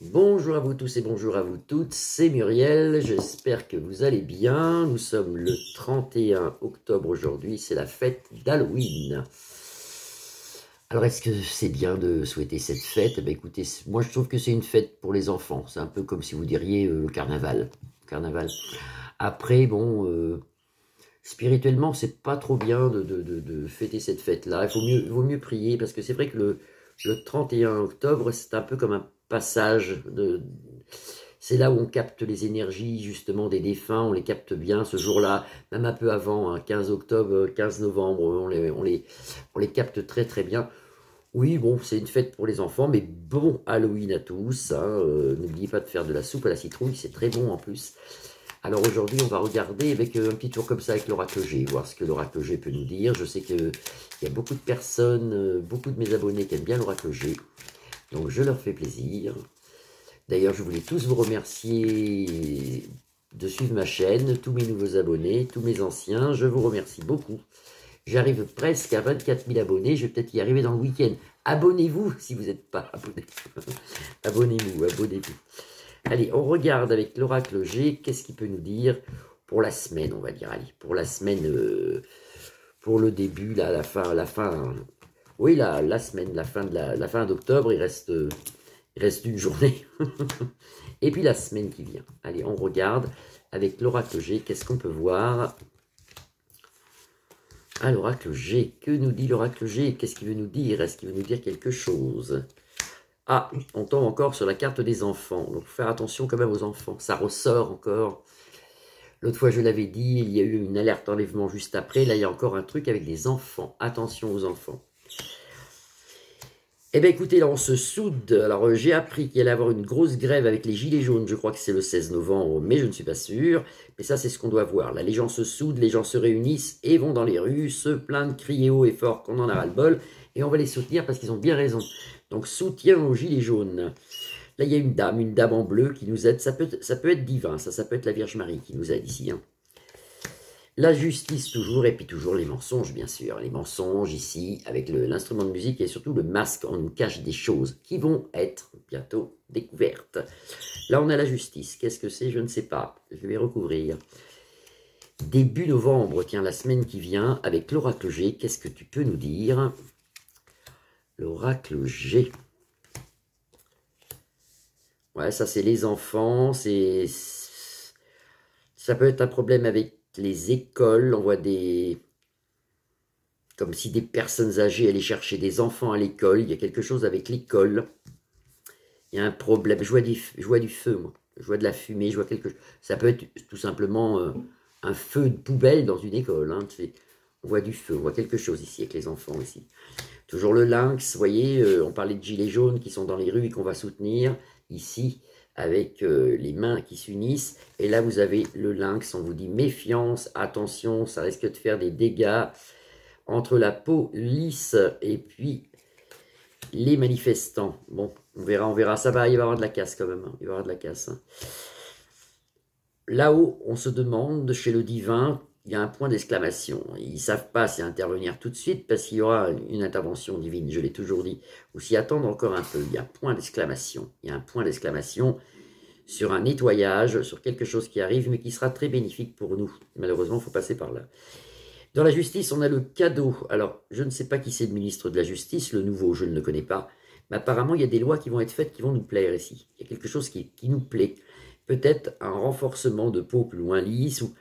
Bonjour à vous tous et bonjour à vous toutes, c'est Muriel, j'espère que vous allez bien. Nous sommes le 31 octobre aujourd'hui, c'est la fête d'Halloween. Alors est-ce que c'est bien de souhaiter cette fête? Eh bien, écoutez, moi je trouve que c'est une fête pour les enfants, c'est un peu comme si vous diriez le carnaval. Après, bon, spirituellement, c'est pas trop bien de fêter cette fête-là, vaut mieux prier, parce que c'est vrai que le 31 octobre, c'est un peu comme un passage c'est là où on capte les énergies justement des défunts, on les capte bien ce jour-là, même un peu avant, hein, 15 octobre, 15 novembre, on les capte très très bien. Oui, bon, c'est une fête pour les enfants, mais bon Halloween à tous, hein, n'oubliez pas de faire de la soupe à la citrouille, c'est très bon en plus. Alors aujourd'hui, on va regarder avec un petit tour comme ça avec l'oracle G, voir ce que l'oracle G peut nous dire. Je sais qu'il y a beaucoup de personnes, beaucoup de mes abonnés qui aiment bien l'oracle G, donc je leur fais plaisir. D'ailleurs, je voulais tous vous remercier de suivre ma chaîne, tous mes nouveaux abonnés, tous mes anciens, je vous remercie beaucoup. J'arrive presque à 24 000 abonnés, je vais peut-être y arriver dans le week-end. Abonnez-vous si vous n'êtes pas abonné. Abonnez-vous, abonnez-vous. Allez, on regarde avec l'oracle G, qu'est-ce qu'il peut nous dire pour la semaine, on va dire. Allez, pour la semaine, pour le début, là, la fin, oui, la semaine, la fin d'octobre, il reste une journée. Et puis la semaine qui vient. Allez, on regarde avec l'oracle G, qu'est-ce qu'on peut voir? Ah, l'oracle G, que nous dit l'oracle G? Qu'est-ce qu'il veut nous dire? Est-ce qu'il veut nous dire quelque chose? Ah, on tombe encore sur la carte des enfants. Donc, faut faire attention quand même aux enfants. Ça ressort encore. L'autre fois, je l'avais dit, il y a eu une alerte enlèvement juste après. Là, il y a encore un truc avec les enfants. Attention aux enfants. Eh bien, écoutez, là, on se soude. Alors, j'ai appris qu'il allait y avoir une grosse grève avec les Gilets jaunes. Je crois que c'est le 16 novembre, mais je ne suis pas sûr. Mais ça, c'est ce qu'on doit voir. Là, les gens se soudent, les gens se réunissent et vont dans les rues, se plaindre, crier haut et fort qu'on en a ras-le-bol. Et on va les soutenir parce qu'ils ont bien raison. Donc, soutien aux Gilets jaunes. Là, il y a une dame en bleu qui nous aide. Ça peut être divin, ça peut être la Vierge Marie qui nous aide ici, hein. La justice toujours, et puis toujours les mensonges, bien sûr. Les mensonges ici, avec l'instrument de musique et surtout le masque, on nous cache des choses qui vont être bientôt découvertes. Là, on a la justice. Qu'est-ce que c'est? Je ne sais pas. Je vais recouvrir. Début novembre, tiens, la semaine qui vient, avec l'oracle G, qu'est-ce que tu peux nous dire? L'oracle G. Ouais, ça, c'est les enfants. Ça peut être un problème avec les écoles, on voit comme si des personnes âgées allaient chercher des enfants à l'école, il y a quelque chose avec l'école, il y a un problème, je vois du feu, moi, je vois de la fumée, je vois quelque chose, ça peut être tout simplement un feu de poubelle dans une école, hein, on voit du feu, on voit quelque chose ici avec les enfants ici. Toujours le lynx, vous voyez, on parlait de gilets jaunes qui sont dans les rues et qu'on va soutenir, ici, avec les mains qui s'unissent. Et là, vous avez le lynx, on vous dit méfiance, attention, ça risque de faire des dégâts entre la police et puis les manifestants. Bon, on verra, ça va, il va y avoir de la casse quand même, hein. Il va y avoir de la casse, hein. Là-haut, on se demande, chez le divin, il y a un point d'exclamation. Ils ne savent pas s'y intervenir tout de suite parce qu'il y aura une intervention divine, je l'ai toujours dit, ou s'y attendre encore un peu. Il y a un point d'exclamation. Il y a un point d'exclamation sur un nettoyage, sur quelque chose qui arrive, mais qui sera très bénéfique pour nous. Malheureusement, il faut passer par là. Dans la justice, on a le cadeau. Alors, je ne sais pas qui c'est le ministre de la Justice, le nouveau, je ne le connais pas. Mais apparemment, il y a des lois qui vont être faites qui vont nous plaire ici. Il y a quelque chose qui nous plaît. Peut-être un renforcement de peau plus loin lisse, ou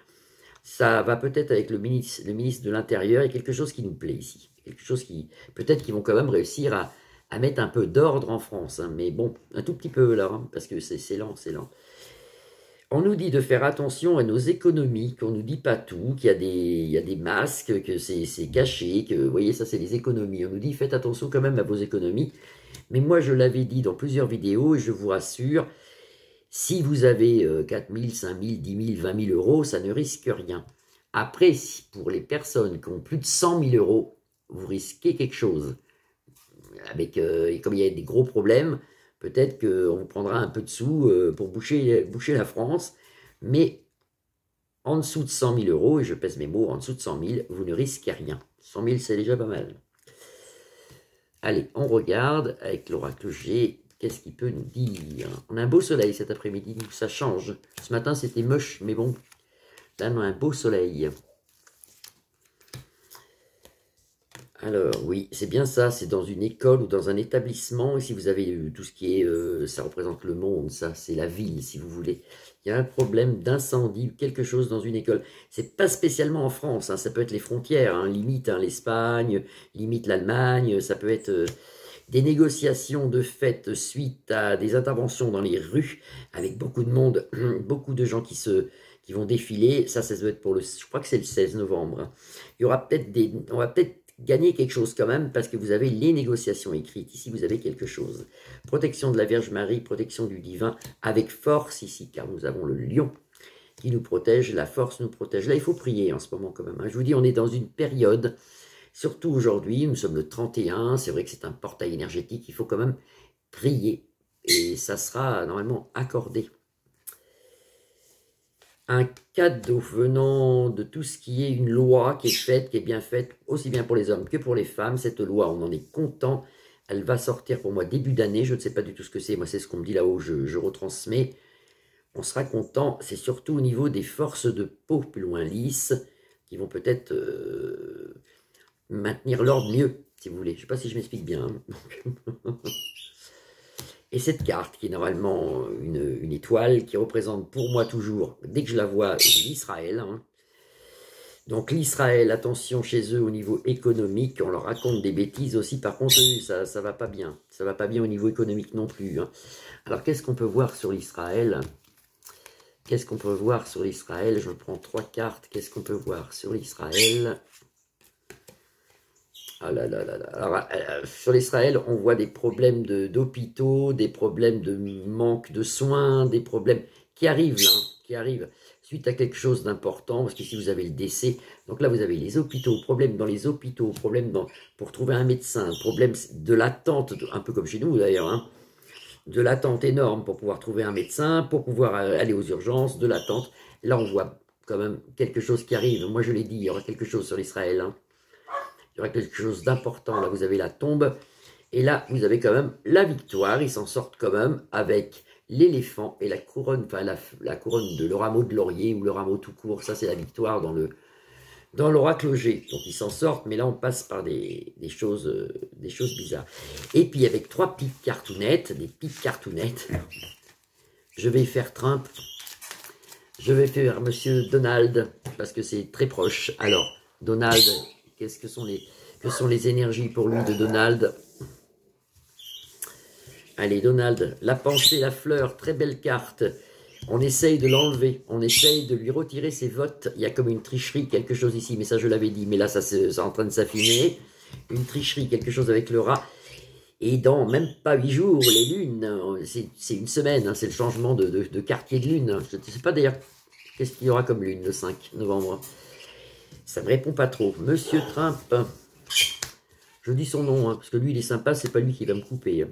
ça va peut-être avec le ministre de l'Intérieur, il y a quelque chose qui nous plaît ici. Quelque chose qui, peut-être qu'ils vont quand même réussir à mettre un peu d'ordre en France, hein. Mais bon, un tout petit peu là, hein, parce que c'est lent, c'est lent. On nous dit de faire attention à nos économies, qu'on ne nous dit pas tout, qu'il y a des masques, que c'est caché, que, vous voyez, ça c'est les économies. On nous dit faites attention quand même à vos économies. Mais moi, je l'avais dit dans plusieurs vidéos, et je vous rassure, si vous avez 4 000, 5 000, 10 000, 20 000 euros, ça ne risque rien. Après, pour les personnes qui ont plus de 100 000 euros, vous risquez quelque chose. Et comme il y a des gros problèmes, peut-être qu'on vous prendra un peu de sous pour boucher la France, mais en dessous de 100 000 euros, et je pèse mes mots, en dessous de 100 000, vous ne risquez rien. 100 000, c'est déjà pas mal. Allez, on regarde avec l'oracle G, Qu'est-ce qu'il peut nous dire? On a un beau soleil cet après-midi, donc ça change. Ce matin, c'était moche, mais bon, là, on a un beau soleil. Alors, oui, c'est bien ça, c'est dans une école ou dans un établissement. Ici, vous avez tout ce qui est, ça représente le monde, ça, c'est la ville, si vous voulez. Il y a un problème d'incendie, quelque chose dans une école. C'est pas spécialement en France, hein, ça peut être les frontières, hein, limite hein, l'Espagne, limite l'Allemagne, ça peut être des négociations de fait suite à des interventions dans les rues, avec beaucoup de monde, beaucoup de gens qui vont défiler. Ça doit être pour je crois que c'est le 16 novembre. Hein. Il y aura peut-être on va peut-être gagner quelque chose quand même, parce que vous avez les négociations écrites. Ici, vous avez quelque chose. Protection de la Vierge Marie, protection du divin, avec force ici, car nous avons le lion qui nous protège, la force nous protège. Là, il faut prier en ce moment quand même. Hein. Je vous dis, on est dans une période, surtout aujourd'hui, nous sommes le 31, c'est vrai que c'est un portail énergétique, il faut quand même prier, et ça sera normalement accordé. Un cadeau venant de tout ce qui est une loi qui est faite, qui est bien faite, aussi bien pour les hommes que pour les femmes. Cette loi, on en est content. Elle va sortir pour moi début d'année. Je ne sais pas du tout ce que c'est. Moi, c'est ce qu'on me dit là-haut. Je retransmets. On sera content. C'est surtout au niveau des forces de peau plus loin lisses qui vont peut-être maintenir l'ordre mieux, si vous voulez. Je ne sais pas si je m'explique bien. Et cette carte, qui est normalement une étoile, qui représente pour moi toujours, dès que je la vois, l'Israël. Hein. Donc l'Israël, attention chez eux au niveau économique, on leur raconte des bêtises aussi, par contre, eux, ça va pas bien. Ça va pas bien au niveau économique non plus. Hein. Alors qu'est-ce qu'on peut voir sur l'Israël? Qu'est-ce qu'on peut voir sur l'Israël? Je prends 3 cartes. Qu'est-ce qu'on peut voir sur l'Israël? Ah là là là là. Alors, sur l'Israël, on voit des problèmes d'hôpitaux, des problèmes de manque de soins, des problèmes qui arrivent là, qui arrivent suite à quelque chose d'important, parce qu'ici vous avez le décès. Donc là, vous avez les hôpitaux, problèmes dans les hôpitaux, problèmes pour trouver un médecin, problème de l'attente, un peu comme chez nous d'ailleurs, hein, de l'attente énorme pour pouvoir trouver un médecin, pour pouvoir aller aux urgences, de l'attente. Là, on voit quand même quelque chose qui arrive. Moi, je l'ai dit, il y aura quelque chose sur l'Israël, hein. Il y aura quelque chose d'important. Là, vous avez la tombe. Et là, vous avez quand même la victoire. Ils s'en sortent quand même avec l'éléphant et la couronne, enfin la couronne de le rameau de laurier ou le rameau tout court. Ça, c'est la victoire dans l'oracle G. Donc, ils s'en sortent. Mais là, on passe par des choses bizarres. Et puis, avec 3 petites cartounettes, des petites cartounettes, je vais faire Trump. Je vais faire Monsieur Donald, parce que c'est très proche. Alors, Donald... Qu'est-ce que sont les énergies pour lui de Donald? Allez, Donald, la pensée, la fleur, très belle carte. On essaye de l'enlever, on essaye de lui retirer ses votes. Il y a comme une tricherie, quelque chose ici, mais ça je l'avais dit, mais là ça c'est en train de s'affiner. Une tricherie, quelque chose avec le rat. Et dans même pas 8 jours, les lunes, c'est une semaine, hein, c'est le changement de quartier de lune. Je ne sais pas d'ailleurs qu'est-ce qu'il y aura comme lune le 5 novembre. Ça me répond pas trop. Monsieur Trump, je dis son nom, hein, parce que lui, il est sympa, c'est pas lui qui va me couper.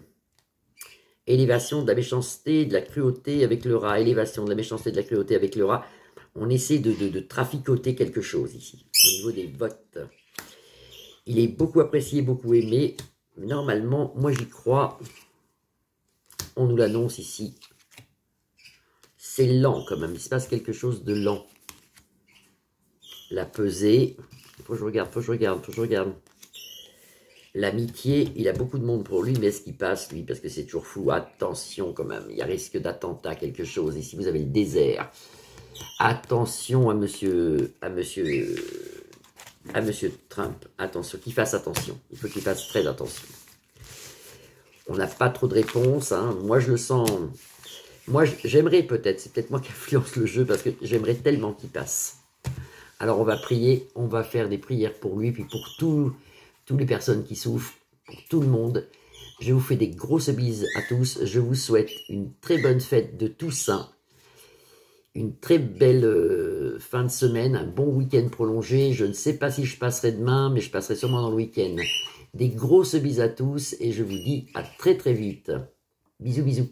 Élévation de la méchanceté, de la cruauté avec le rat. Élévation de la méchanceté, de la cruauté avec le rat. On essaie de traficoter quelque chose ici, au niveau des votes. Il est beaucoup apprécié, beaucoup aimé. Normalement, moi j'y crois. On nous l'annonce ici. C'est lent quand même, il se passe quelque chose de lent. La pesée, faut que je regarde. L'amitié, il a beaucoup de monde pour lui, mais est-ce qu'il passe, lui, parce que c'est toujours flou. Attention quand même, il y a risque d'attentat, quelque chose. Ici, vous avez le désert. Attention à monsieur Trump. Attention, qu'il fasse attention. Il faut qu'il fasse très attention. On n'a pas trop de réponses, hein. Moi, je le sens. Moi, j'aimerais peut-être, c'est peut-être moi qui influence le jeu, parce que j'aimerais tellement qu'il passe. Alors, on va prier, on va faire des prières pour lui, puis pour toutes les personnes qui souffrent, pour tout le monde. Je vous fais des grosses bises à tous. Je vous souhaite une très bonne fête de Toussaint, une très belle fin de semaine, un bon week-end prolongé. Je ne sais pas si je passerai demain, mais je passerai sûrement dans le week-end. Des grosses bises à tous et je vous dis à très très vite. Bisous, bisous.